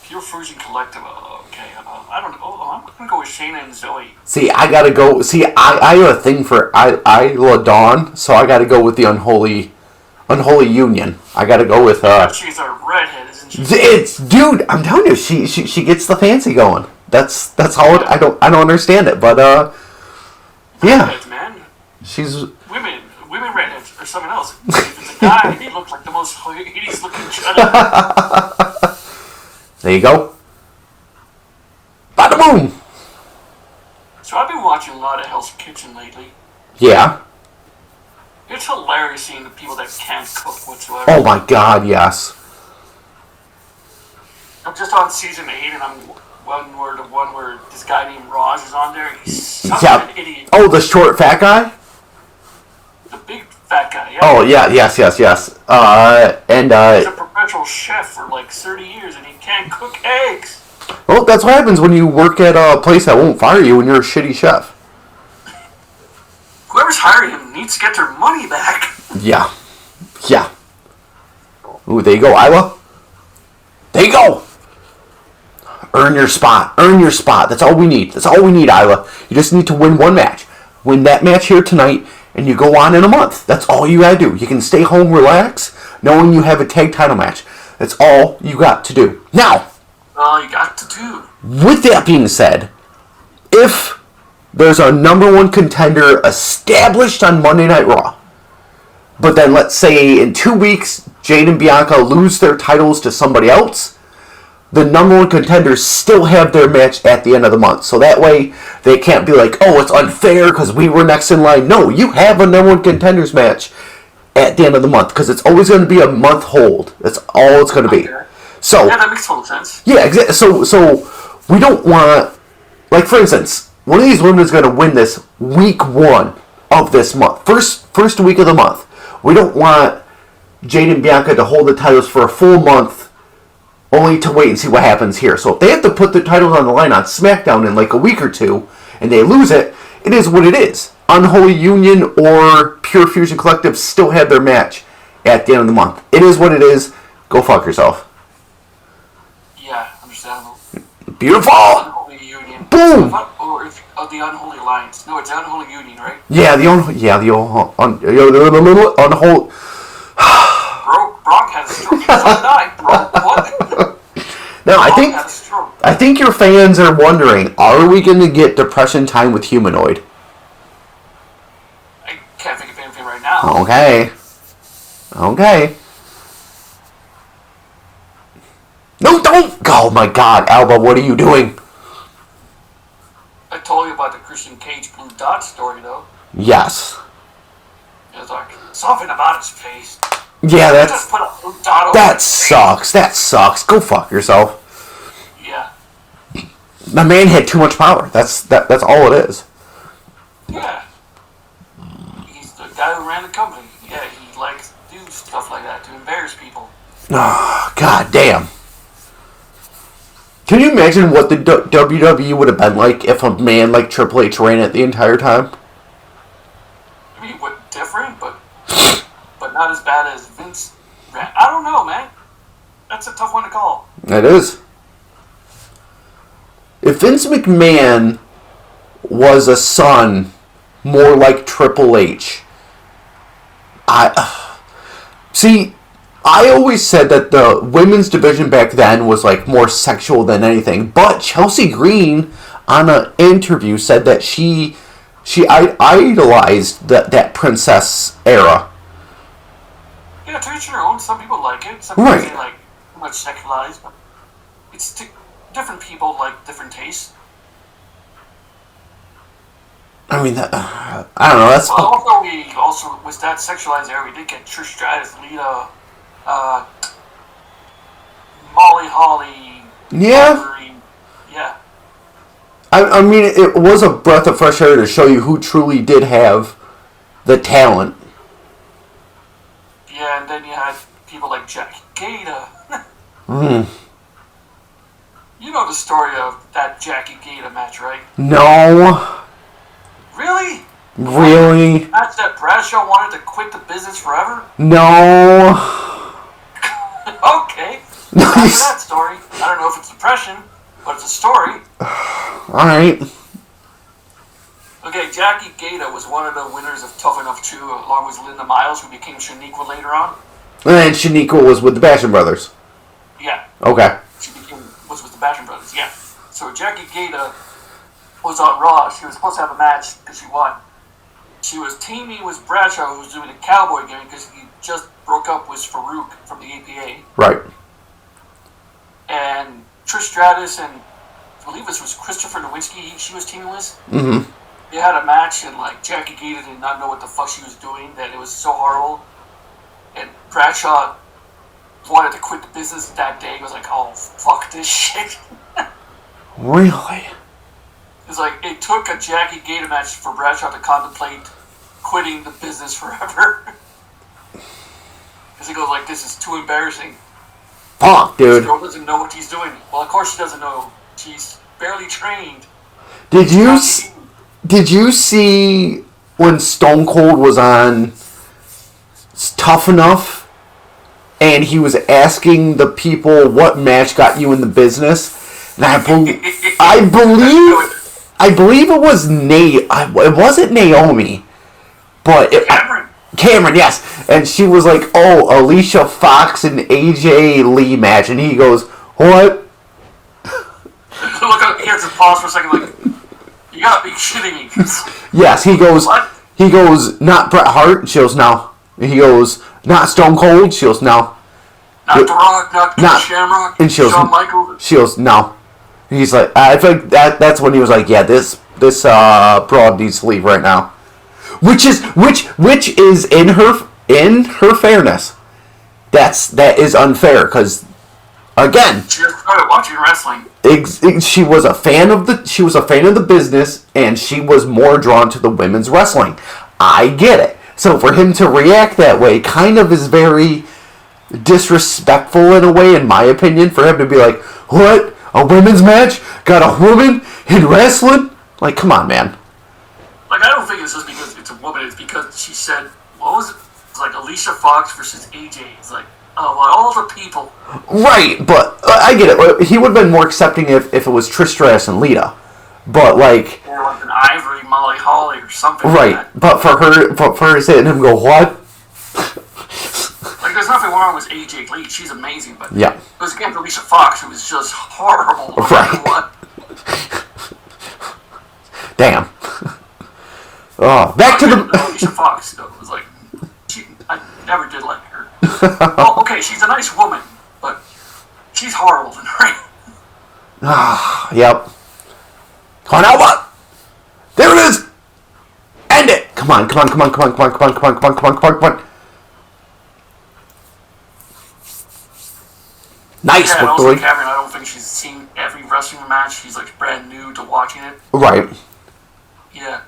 Pure Fusion Collective. Okay. I don't know. I'm gonna go with Shayna and Zoe. See, I gotta go. See, I have a thing for Isla Dawn, so I gotta go with the Unholy Union. I gotta go with. She's a redhead, isn't she? It's dude. I'm telling you, she gets the fancy going. That's how I don't understand it, but yeah. Redheads, man. She's women redheads or something else. If it's a guy, he looks like the most hideous looking chudder. There you go. Bada boom. So I've been watching a lot of Hell's Kitchen lately. Yeah. It's hilarious seeing the people that can't cook whatsoever. Oh my God, yes. I'm just on season 8 and I'm the one where this guy named Raj is on there. He's such an idiot. Oh, the short fat guy? The big fat guy, yeah. Oh yeah, yes. And he's a professional chef for like 30 years and he can't cook eggs. Well, that's what happens when you work at a place that won't fire you when you're a shitty chef. Whoever's hiring him needs to get their money back. Yeah. Ooh, there you go, Isla. There you go. Earn your spot. That's all we need. Isla. You just need to win one match. Win that match here tonight, and you go on in a month. That's all you gotta do. You can stay home, relax, knowing you have a tag title match. That's all you got to do. Now, all you got to do. with that being said, if there's a number one contender established on Monday Night Raw, but then let's say in 2 weeks, Jade and Bianca lose their titles to somebody else, the number one contenders still have their match at the end of the month. So that way, they can't be like, oh, it's unfair because we were next in line. No, you have a number one contenders match at the end of the month because it's always going to be a month hold. That's all it's going to be. Okay. So yeah, that makes total sense. Yeah, exactly. So we don't want, like, for instance, one of these women is going to win this week 1 of this month. First week of the month. We don't want Jade and Bianca to hold the titles for a full month only to wait and see what happens here. So if they have to put the titles on the line on SmackDown in like a week or two and they lose it, it is what it is. Unholy Union or Pure Fusion Collective still have their match at the end of the month. It is what it is. Go fuck yourself. Yeah, understandable. Beautiful! Unholy Union. Boom! Or the Unholy Alliance. No, it's the Unholy Union, right? Yeah, the unholy. Brock had a stroke. He just died, bro. What? Now, Brock had a stroke. I think your fans are wondering, are we going to get Depression Time with Humanoid? I can't think of anything right now. Okay. No, don't! Oh my God, Alba, what are you doing? I told you about the Christian Cage Blue Dot story, though. Yes. It was like, something about his face. Yeah, Just put a blue dot over that his sucks. That sucks. Go fuck yourself. face. Yeah. The man had too much power. That's all it is. Yeah. He's the guy who ran the company. Yeah, he likes to do stuff like that to embarrass people. Oh, God damn. Can you imagine what the WWE would have been like if a man like Triple H ran it the entire time? I mean, what different, but not as bad as Vince ran. I don't know, man. That's a tough one to call. It is. If Vince McMahon was a son more like Triple H, I always said that the women's division back then was like more sexual than anything. But Chelsea Green on an interview said that she idolized that princess era. Yeah, to each their own. Some people like it. Some people say like too much sexualized, but it's different people like different tastes. I mean, I don't know. That's well, we also with that sexualized era, we did get Trish Stratus, Lita, Molly Holly. Yeah. Wolverine. Yeah. I mean, it was a breath of fresh air to show you who truly did have the talent. Yeah, and then you had people like Jackie Gata. You know the story of that Jackie Gata match, right? No. Really? Really? Match that Bradshaw wanted to quit the business forever? No. Okay. After that story, I don't know if it's depression, but it's a story. Alright. Okay, Jackie Gata was one of the winners of Tough Enough 2, along with Linda Miles, who became Shaniqua later on. And Shaniqua was with the Basham Brothers. Yeah. Okay. Was with the Basham Brothers, yeah. So Jackie Gata was on Raw. She was supposed to have a match because she won. She was teaming with Bradshaw, who was doing a cowboy gimmick because he just broke up with Farouk from the APA. Right. And Trish Stratus and I believe this was Christopher Nowinski she was teaming with. Mm-hmm. They had a match, and like Jackie Gata did not know what the fuck she was doing, that it was so horrible. And Bradshaw wanted to quit the business that day. He was like, oh, fuck this shit. Really? It's like, it took a Jackie Gata match for Bradshaw to contemplate quitting the business forever. Because he goes like, this is too embarrassing. Fuck, dude. This girl doesn't know what she's doing. Well, of course she doesn't know. She's barely trained. Did you see when Stone Cold was on Tough Enough? And he was asking the people what match got you in the business, and I believe it was it wasn't Naomi, but Cameron, yes. And she was like, "Oh, Alicia Fox and AJ Lee match," and he goes, "What?" Look up here to pause for a second, like, you gotta be shitting me. Yes, he goes. What? He goes, "Not Bret Hart." She goes, "No." And he goes, "Not Stone Cold." She goes, "No." Not The Rock, not Shamrock, and she goes, Shawn Michaels. She goes, "No." And he's like, I think that's when he was like, "Yeah, this broad needs to leave right now," which is in her fairness, that is unfair because again, she just started watching wrestling. She was a fan of the business, and she was more drawn to the women's wrestling. I get it. So for him to react that way kind of is very disrespectful in a way, in my opinion, for him to be like, "What? A women's match? Got a woman in wrestling?" Like, come on, man. Like, I don't think it's just because it's a woman. It's because she said, what was it? It's like Alicia Fox versus AJ. It's like, oh, well, all the people. Right, but I get it. He would have been more accepting if it was Trish Stratus and Lita. But like, or like an Ivory, Molly Holly, or something. Right, like that. but for her to say it and him go, "What?" Like, there's nothing wrong with AJ Lee. She's amazing, but yeah, it was against Alicia Fox, who was just horrible. No right. What? Damn. Oh, back to the Alicia Fox. Though, was like, I never did like her. Oh, okay, she's a nice woman, but she's horrible in the ring. Ah, yep. Come on, Alba! There it is! End it! Come on. Nice, yeah, and boy. also Cameron, I don't think she's seen every wrestling match. She's like brand new to watching it. Right. Yeah.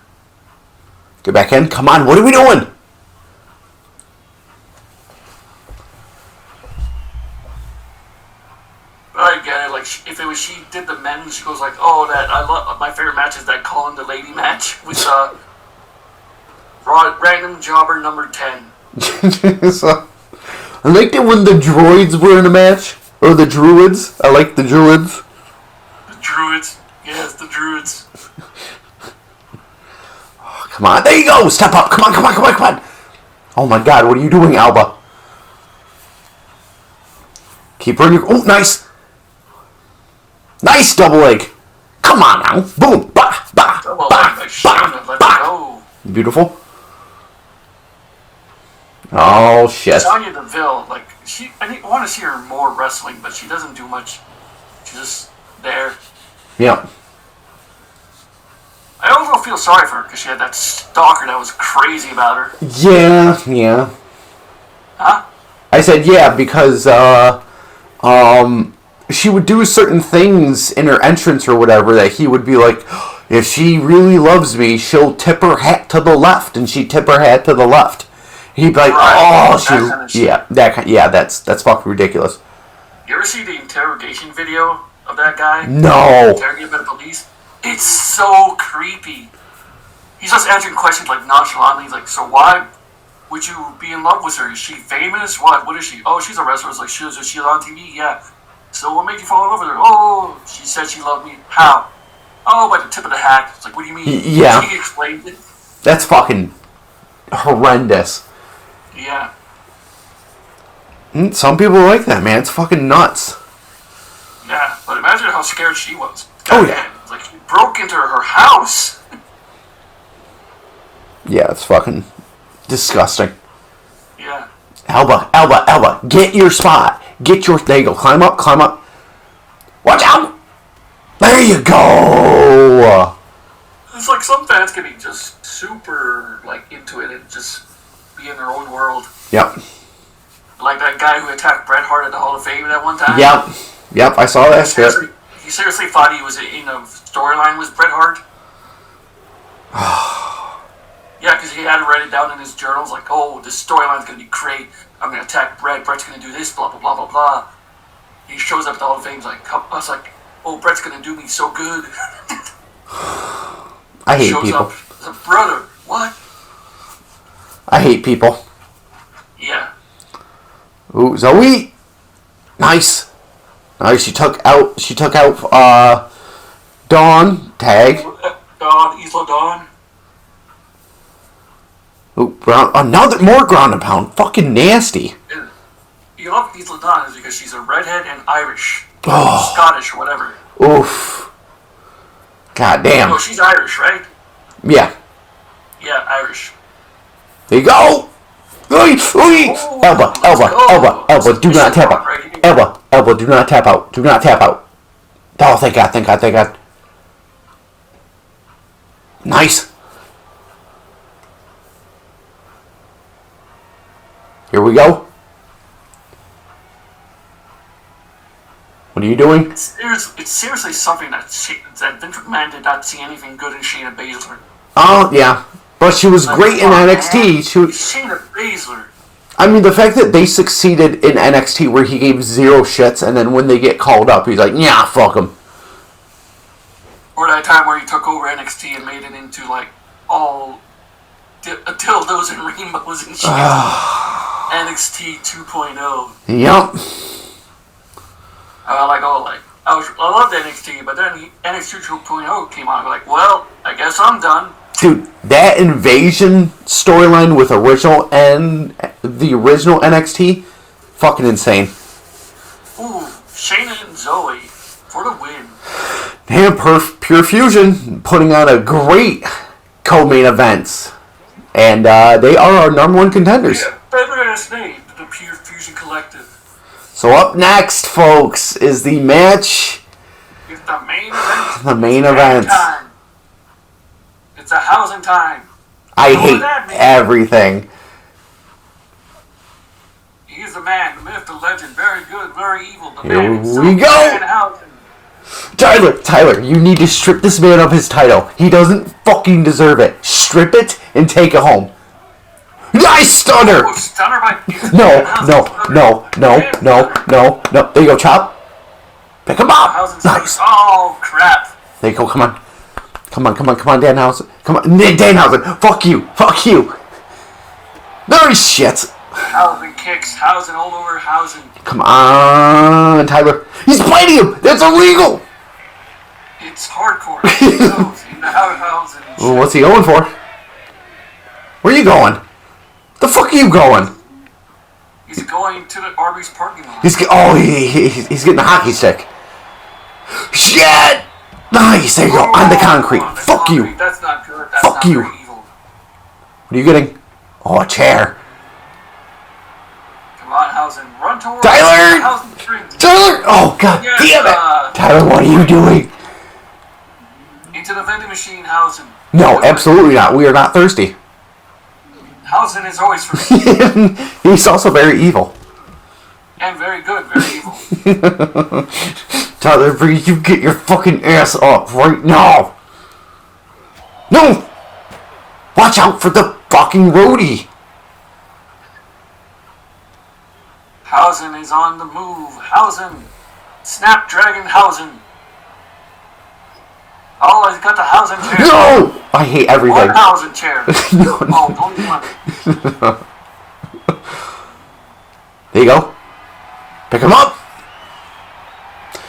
Get back in. Come on, what are we doing? But I get it. Like, if it was she did the men, she goes like, "Oh, that I love my favorite match is that Colin the Lady match with random jobber number 10." So, I liked it when the droids were in a match. Or the druids. I like the druids. The druids. Yes, the druids. Oh, come on. There you go. Step up. Come on. Oh my god, what are you doing, Alba? Keep her in your... Oh, nice. Nice double leg. Come on now. Boom. Double leg by Shayna. Let's go. Beautiful. Oh, shit. Sonya Deville, like, I want to see her more wrestling, but she doesn't do much. She's just there. Yeah. I also feel sorry for her because she had that stalker that was crazy about her. Yeah. Huh? I said yeah because she would do certain things in her entrance or whatever that he would be like, if she really loves me, she'll tip her hat to the left, and she'd tip her hat to the left. He'd be like, Right. oh, That kind of shit. that's fucking ridiculous. You ever see the interrogation video of that guy? No. Interrogated by the police? It's so creepy. He's just answering questions like nonchalantly. He's like, so why would you be in love with her? Is she famous? What is she? Oh, she's a wrestler. It's like, she's on TV? Yeah. So what made you fall in love with her? Oh, she said she loved me. How? Oh, by the tip of the hat. It's like, what do you mean? Yeah. He explained it. That's fucking horrendous. Yeah. Some people like that, man. It's fucking nuts. Yeah, but imagine how scared she was. Oh, yeah. It's like, she broke into her house. Yeah, it's fucking disgusting. Yeah. Elba, get your spot. There you go. Climb up. Watch out! There you go! It's like some fans can be just super, like, into it and just be in their own world. Yep. Like that guy who attacked Bret Hart at the Hall of Fame at one time. Yep, I saw that shit. He seriously thought he was in a storyline with Bret Hart. Yeah, because he had to write it down in his journals, like, oh, this storyline's going to be great. I'm going to attack Bret. Bret's going to do this, blah, blah, blah, blah, blah. He shows up at the Hall of Fame, like, I was like, oh, Bret's going to do me so good. I hate shows people. Up, he's like, brother, what? I hate people. Yeah. Ooh, Zoe! Nice. Nice, she took out, Dawn, tag. Isla Dawn. Ooh, another, more ground and pound. Fucking nasty. And you love Isla Dawn is because she's a redhead and Irish. Oh. Scottish or whatever. Oof. God damn. No, she's Irish, right? Yeah. Yeah, Irish. There you go! Elba, do not tap out. Elba, do not tap out. Do not tap out. Oh, thank God. Nice. Here we go. What are you doing? It's seriously something that Vince McMahon did not see anything good in Shayna Baszler. Oh, yeah. But she was great in NXT. Shayna Baszler. I mean, the fact that they succeeded in NXT where he gave zero shits, and then when they get called up, he's like, yeah, fuck him. Or that time where he took over NXT and made it into, like, all dildos and rainbows and shit. NXT 2.0. Yep. I loved NXT, but then NXT 2.0 came out. I'm like, well, I guess I'm done. Dude, that invasion storyline with the original NXT, fucking insane. Ooh, Shayna and Zoe for the win. Damn, Pure Fusion putting on a great co-main event, and they are our number one contenders. Yeah, better ass name, the Pure Fusion Collective. So up next, folks, is the match. It's the main event. The main event. Time. It's a housing time. I hate everything. He's the man, the myth, the legend, very good, very evil. The Here man himself, we go. man housing. Tyler, you need to strip this man of his title. He doesn't fucking deserve it. Strip it and take it home. Nice stunner! Oh, stunner by No. There you go, Chop. Pick him up. Nice. Oh, crap. There you go, come on, Danhausen. Come on, Danhausen. Fuck you. Nice shit. Housing kicks, housing all over housing. Come on, Tyler. He's biting him. That's illegal. It's hardcore. He goes in the housing. Well, what's he going for? Where are you going? The fuck are you going? He's going to the Arby's parking lot. He's getting a hockey stick. Shit! Nice. There you go. On the concrete. Fuck you. That's not good. That's Fuck not you. very evil. What are you getting? Oh, a chair. Come on, housing. Run towards Tyler! the housing tree. Tyler! Oh, god Yes, damn it! Tyler, what are you doing? Into the vending machine, housing. No, absolutely not. We are not thirsty. Housing is always for me. He's also very evil. And very good, very evil. Tyler Breeze, you get your fucking ass up right now. No! Watch out for the fucking roadie. Hausen is on the move. Hausen. Snapdragon Hausen. Oh, he's got the Hausen chair. No! I hate everything. One Hausen chair. No. Oh, only one. There you go. Pick him up.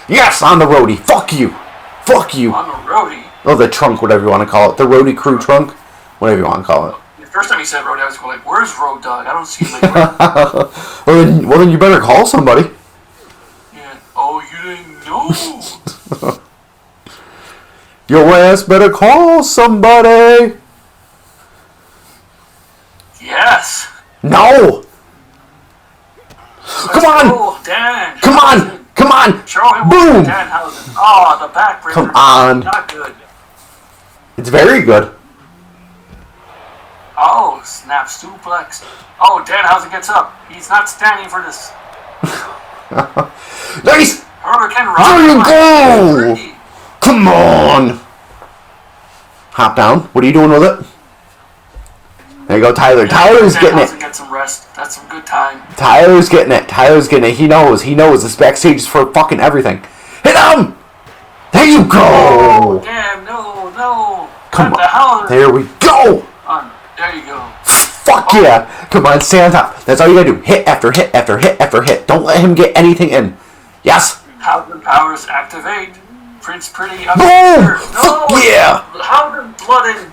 Yes, on the roadie. Fuck you. Fuck you. On the roadie. Oh, the trunk, whatever you want to call it. The roadie crew trunk. Whatever you want to call it. The first time he said roadie, I was like, where's Road Dog? I don't see him anywhere. well, then you better call somebody. Yeah. Oh, you didn't know. Your ass better call somebody. Yes. No. Come on. Go, Dan. Come on. Come on. Show him Boom. Dan Hausen. Oh, the backbreaker. Come on. Not good. It's very good. Oh, snap suplex. Oh, Danhausen gets up. He's not standing for this. Nice. Hurricane Rock. There you go. Three. Come on. Hop down. What are you doing with it? There you go, Tyler. Tyler's getting it. Get some rest. That's some good time. Tyler's getting it. Tyler's getting it. He knows. He knows. This backstage is for fucking everything. Hit him. There you go. Oh, damn. No. Come What on. the hell? There we go. There you go. Fuck yeah. Come on, stay on top. That's all you gotta do. Hit after hit after hit after hit. Don't let him get anything in. Yes. Hausen powers activate. Prince Pretty. Boom. No. Fuck yeah. Hausen blooded.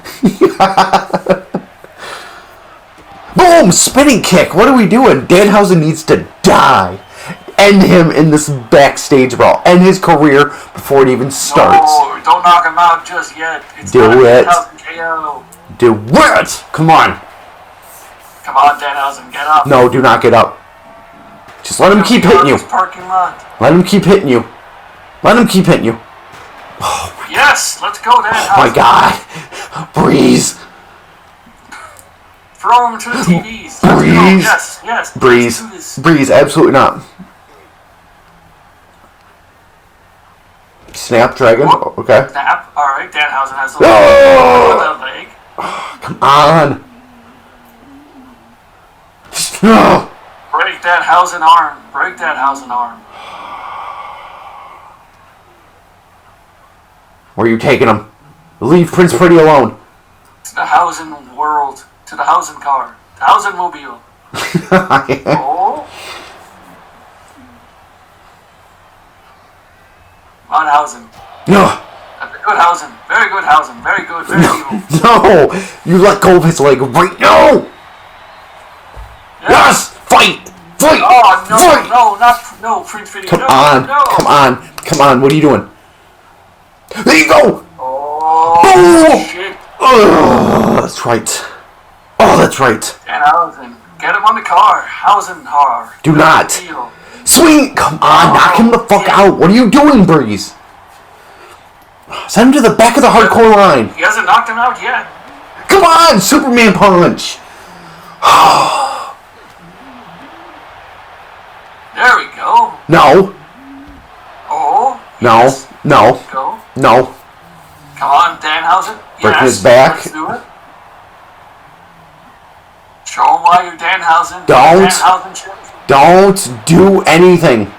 Boom. Spinning kick. What are we doing? Danhausen needs to die. End him in this backstage brawl. End his career before it even starts. No, don't knock him out just yet. It's Do not a it. Danhausen KO. Do it. Come on. Come on, Danhausen, get up. No, do not get up. Just let him keep hitting you. Parking lot. Let him keep hitting you. Let him keep hitting you. Yes, let's go, Danhausen. Oh my god. Breeze. Throw him to the TVs. Let's go. Breeze. Yes. Breeze. Let's do this. Breeze, absolutely not. Snapdragon. Oh, okay. Snap. All right, Danhausen has the Oh! leg. Come on. Oh. Break that Hausen arm. Break that Hausen arm. Where are you taking him? Leave Prince Pretty alone. To the Hausen world. To the Hausen car. The Hausen mobile. Oh. On Hausen. No. That's a good Hausen. Very good Hausen. Very good. Very evil. No. You let go of his leg right now. Yes. Fight. Fight. Oh, no. Fight. No, Prince Pretty. Come no, on. No. Come on. Come on. What are you doing? There you go. Oh, Boom. shit. Oh, that's right. Oh, that's right. And Hausen. Get him on the car. Hausen car. Do not. Swing! Come on, knock him the fuck out. What are you doing, Breeze? Send him to the back of the hardcore line. He hasn't knocked him out yet. Come on, Superman punch. There we go. No. Oh. No. Yes. No. Go. No. Come on, Danhausen. Breaking Yes. his back. Let's do it. Show him why you're Danhausen. Don't. Danhausen chips. Don't do anything.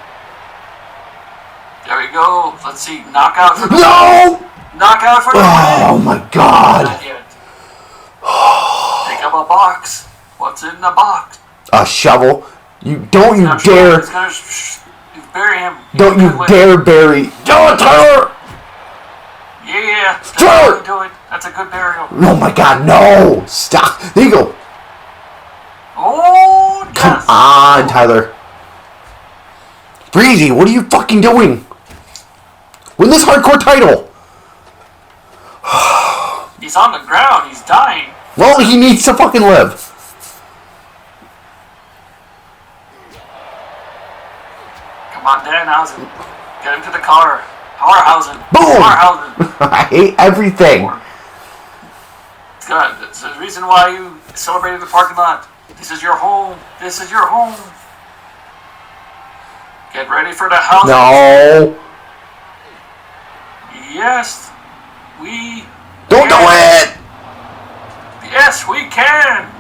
There we go. Let's see. Knockout for the No! Knockout for the Oh win. my god. Not yet. Pick up a box. What's in the box? A shovel. You don't you Not dare. It's gonna bury him. Don't you dare bury. Do it, Tyler! Yeah. That's Throw how it. you do it. That's a good burial. Oh my god, no! Stop. There you go. Oh, yes. Come on, Tyler. Breezy, what are you fucking doing? Win this hardcore title. He's on the ground. He's dying. Well, he needs to fucking live. Come on, Danhausen. Get him to the car. Powerhausen. Boom! Powerhausen. I hate everything. It's good. That's the reason why you celebrated the parking lot. This is your home. This is your home. Get ready for the house. No. Yes, we. Don't do it! Yes, we can.